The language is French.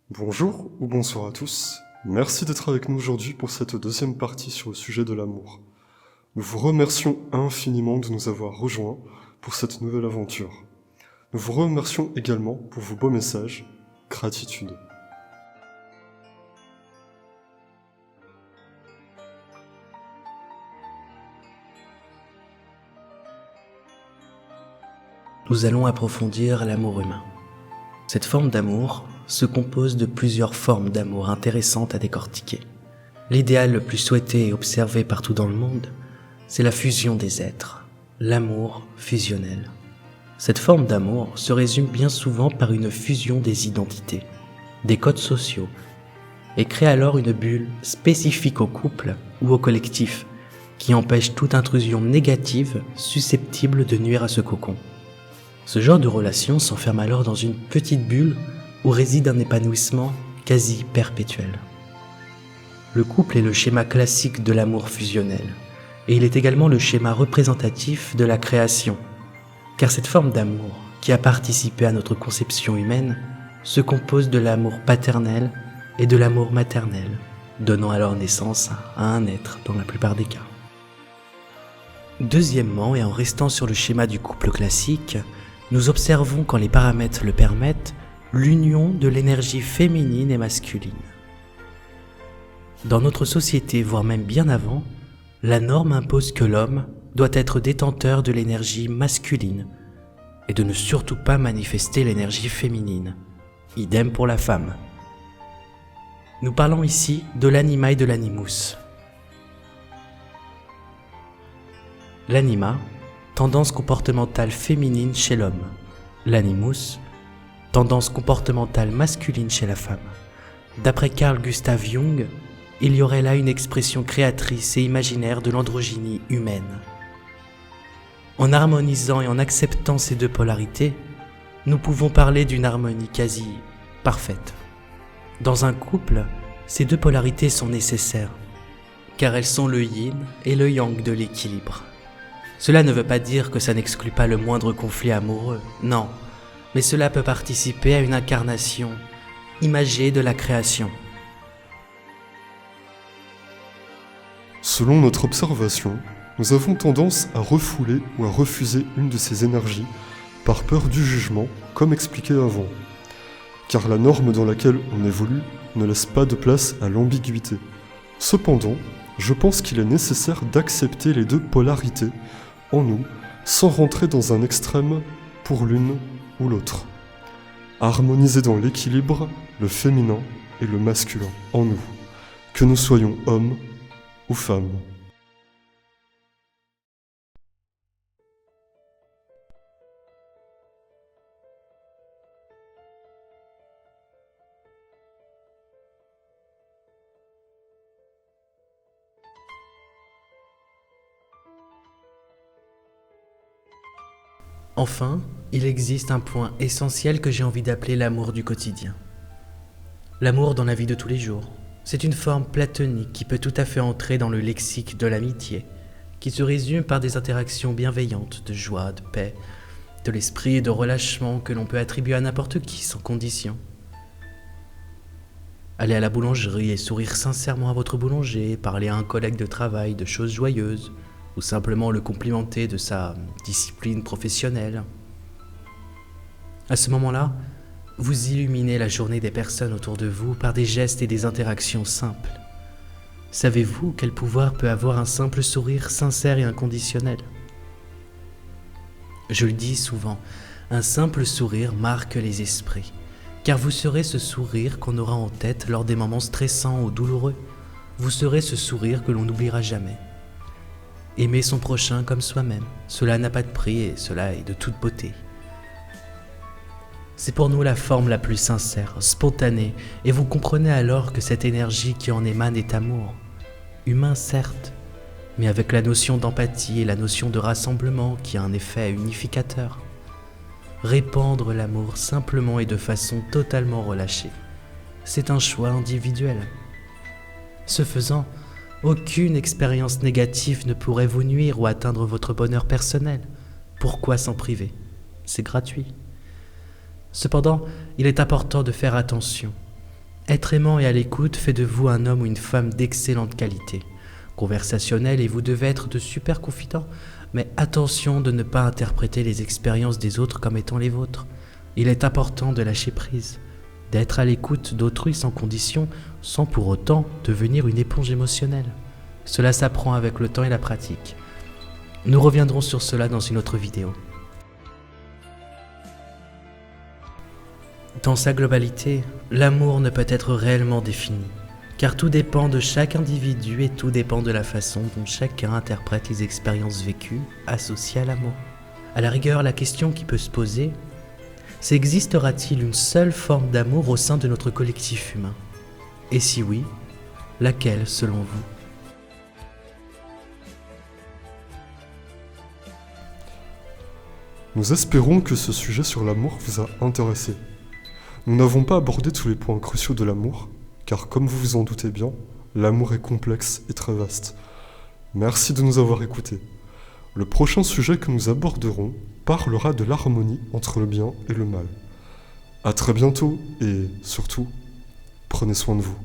Bonjour ou bonsoir à tous, merci d'être avec nous aujourd'hui pour cette deuxième partie sur le sujet de l'amour. Nous vous remercions infiniment de nous avoir rejoints pour cette nouvelle aventure. Nous vous remercions également pour vos beaux messages, gratitude. Nous allons approfondir l'amour humain. Cette forme d'amour se compose de plusieurs formes d'amour intéressantes à décortiquer. L'idéal le plus souhaité et observé partout dans le monde, c'est la fusion des êtres, l'amour fusionnel. Cette forme d'amour se résume bien souvent par une fusion des identités, des codes sociaux, et crée alors une bulle spécifique au couple ou au collectif, qui empêche toute intrusion négative susceptible de nuire à ce cocon. Ce genre de relation s'enferme alors dans une petite bulle où réside un épanouissement quasi perpétuel. Le couple est le schéma classique de l'amour fusionnel, et il est également le schéma représentatif de la création, car cette forme d'amour, qui a participé à notre conception humaine, se compose de l'amour paternel et de l'amour maternel, donnant alors naissance à un être dans la plupart des cas. Deuxièmement, et en restant sur le schéma du couple classique, nous observons, quand les paramètres le permettent, l'union de l'énergie féminine et masculine. Dans notre société, voire même bien avant, la norme impose que l'homme doit être détenteur de l'énergie masculine et de ne surtout pas manifester l'énergie féminine. Idem pour la femme. Nous parlons ici de l'anima et de l'animus. L'anima, tendance comportementale féminine chez l'homme. L'animus, tendance comportementale masculine chez la femme. D'après Carl Gustav Jung, il y aurait là une expression créatrice et imaginaire de l'androgynie humaine. En harmonisant et en acceptant ces deux polarités, nous pouvons parler d'une harmonie quasi parfaite. Dans un couple, ces deux polarités sont nécessaires, car elles sont le yin et le yang de l'équilibre. Cela ne veut pas dire que ça n'exclut pas le moindre conflit amoureux, non, mais cela peut participer à une incarnation imagée de la création. Selon notre observation, nous avons tendance à refouler ou à refuser une de ces énergies par peur du jugement, comme expliqué avant. Car la norme dans laquelle on évolue ne laisse pas de place à l'ambiguïté. Cependant, je pense qu'il est nécessaire d'accepter les deux polarités en nous, sans rentrer dans un extrême pour l'une ou l'autre. Harmoniser dans l'équilibre le féminin et le masculin en nous, que nous soyons hommes ou femmes. Enfin, il existe un point essentiel que j'ai envie d'appeler l'amour du quotidien. L'amour dans la vie de tous les jours. C'est une forme platonique qui peut tout à fait entrer dans le lexique de l'amitié, qui se résume par des interactions bienveillantes, de joie, de paix, de l'esprit et de relâchement que l'on peut attribuer à n'importe qui sans condition. Aller à la boulangerie et sourire sincèrement à votre boulanger, parler à un collègue de travail de choses joyeuses, ou simplement le complimenter de sa discipline professionnelle. À ce moment-là, vous illuminez la journée des personnes autour de vous par des gestes et des interactions simples. Savez-vous quel pouvoir peut avoir un simple sourire sincère et inconditionnel ? Je le dis souvent, un simple sourire marque les esprits, car vous serez ce sourire qu'on aura en tête lors des moments stressants ou douloureux. Vous serez ce sourire que l'on n'oubliera jamais. Aimer son prochain comme soi-même, cela n'a pas de prix et cela est de toute beauté. C'est pour nous la forme la plus sincère, spontanée, et vous comprenez alors que cette énergie qui en émane est amour. Humain certes, mais avec la notion d'empathie et la notion de rassemblement qui a un effet unificateur. Répandre l'amour simplement et de façon totalement relâchée. C'est un choix individuel. Ce faisant, aucune expérience négative ne pourrait vous nuire ou atteindre votre bonheur personnel. Pourquoi s'en priver ? C'est gratuit. Cependant, il est important de faire attention. Être aimant et à l'écoute fait de vous un homme ou une femme d'excellente qualité. Conversationnel et vous devez être de super confidents, mais attention de ne pas interpréter les expériences des autres comme étant les vôtres. Il est important de lâcher prise, d'être à l'écoute d'autrui sans condition, sans pour autant devenir une éponge émotionnelle. Cela s'apprend avec le temps et la pratique. Nous reviendrons sur cela dans une autre vidéo. Dans sa globalité, l'amour ne peut être réellement défini, car tout dépend de chaque individu et tout dépend de la façon dont chacun interprète les expériences vécues associées à l'amour. À la rigueur, la question qui peut se poser, c'est existera-t-il une seule forme d'amour au sein de notre collectif humain? Et si oui, laquelle selon vous? Nous espérons que ce sujet sur l'amour vous a intéressé. Nous n'avons pas abordé tous les points cruciaux de l'amour, car comme vous vous en doutez bien, l'amour est complexe et très vaste. Merci de nous avoir écoutés. Le prochain sujet que nous aborderons parlera de l'harmonie entre le bien et le mal. À très bientôt et surtout, prenez soin de vous.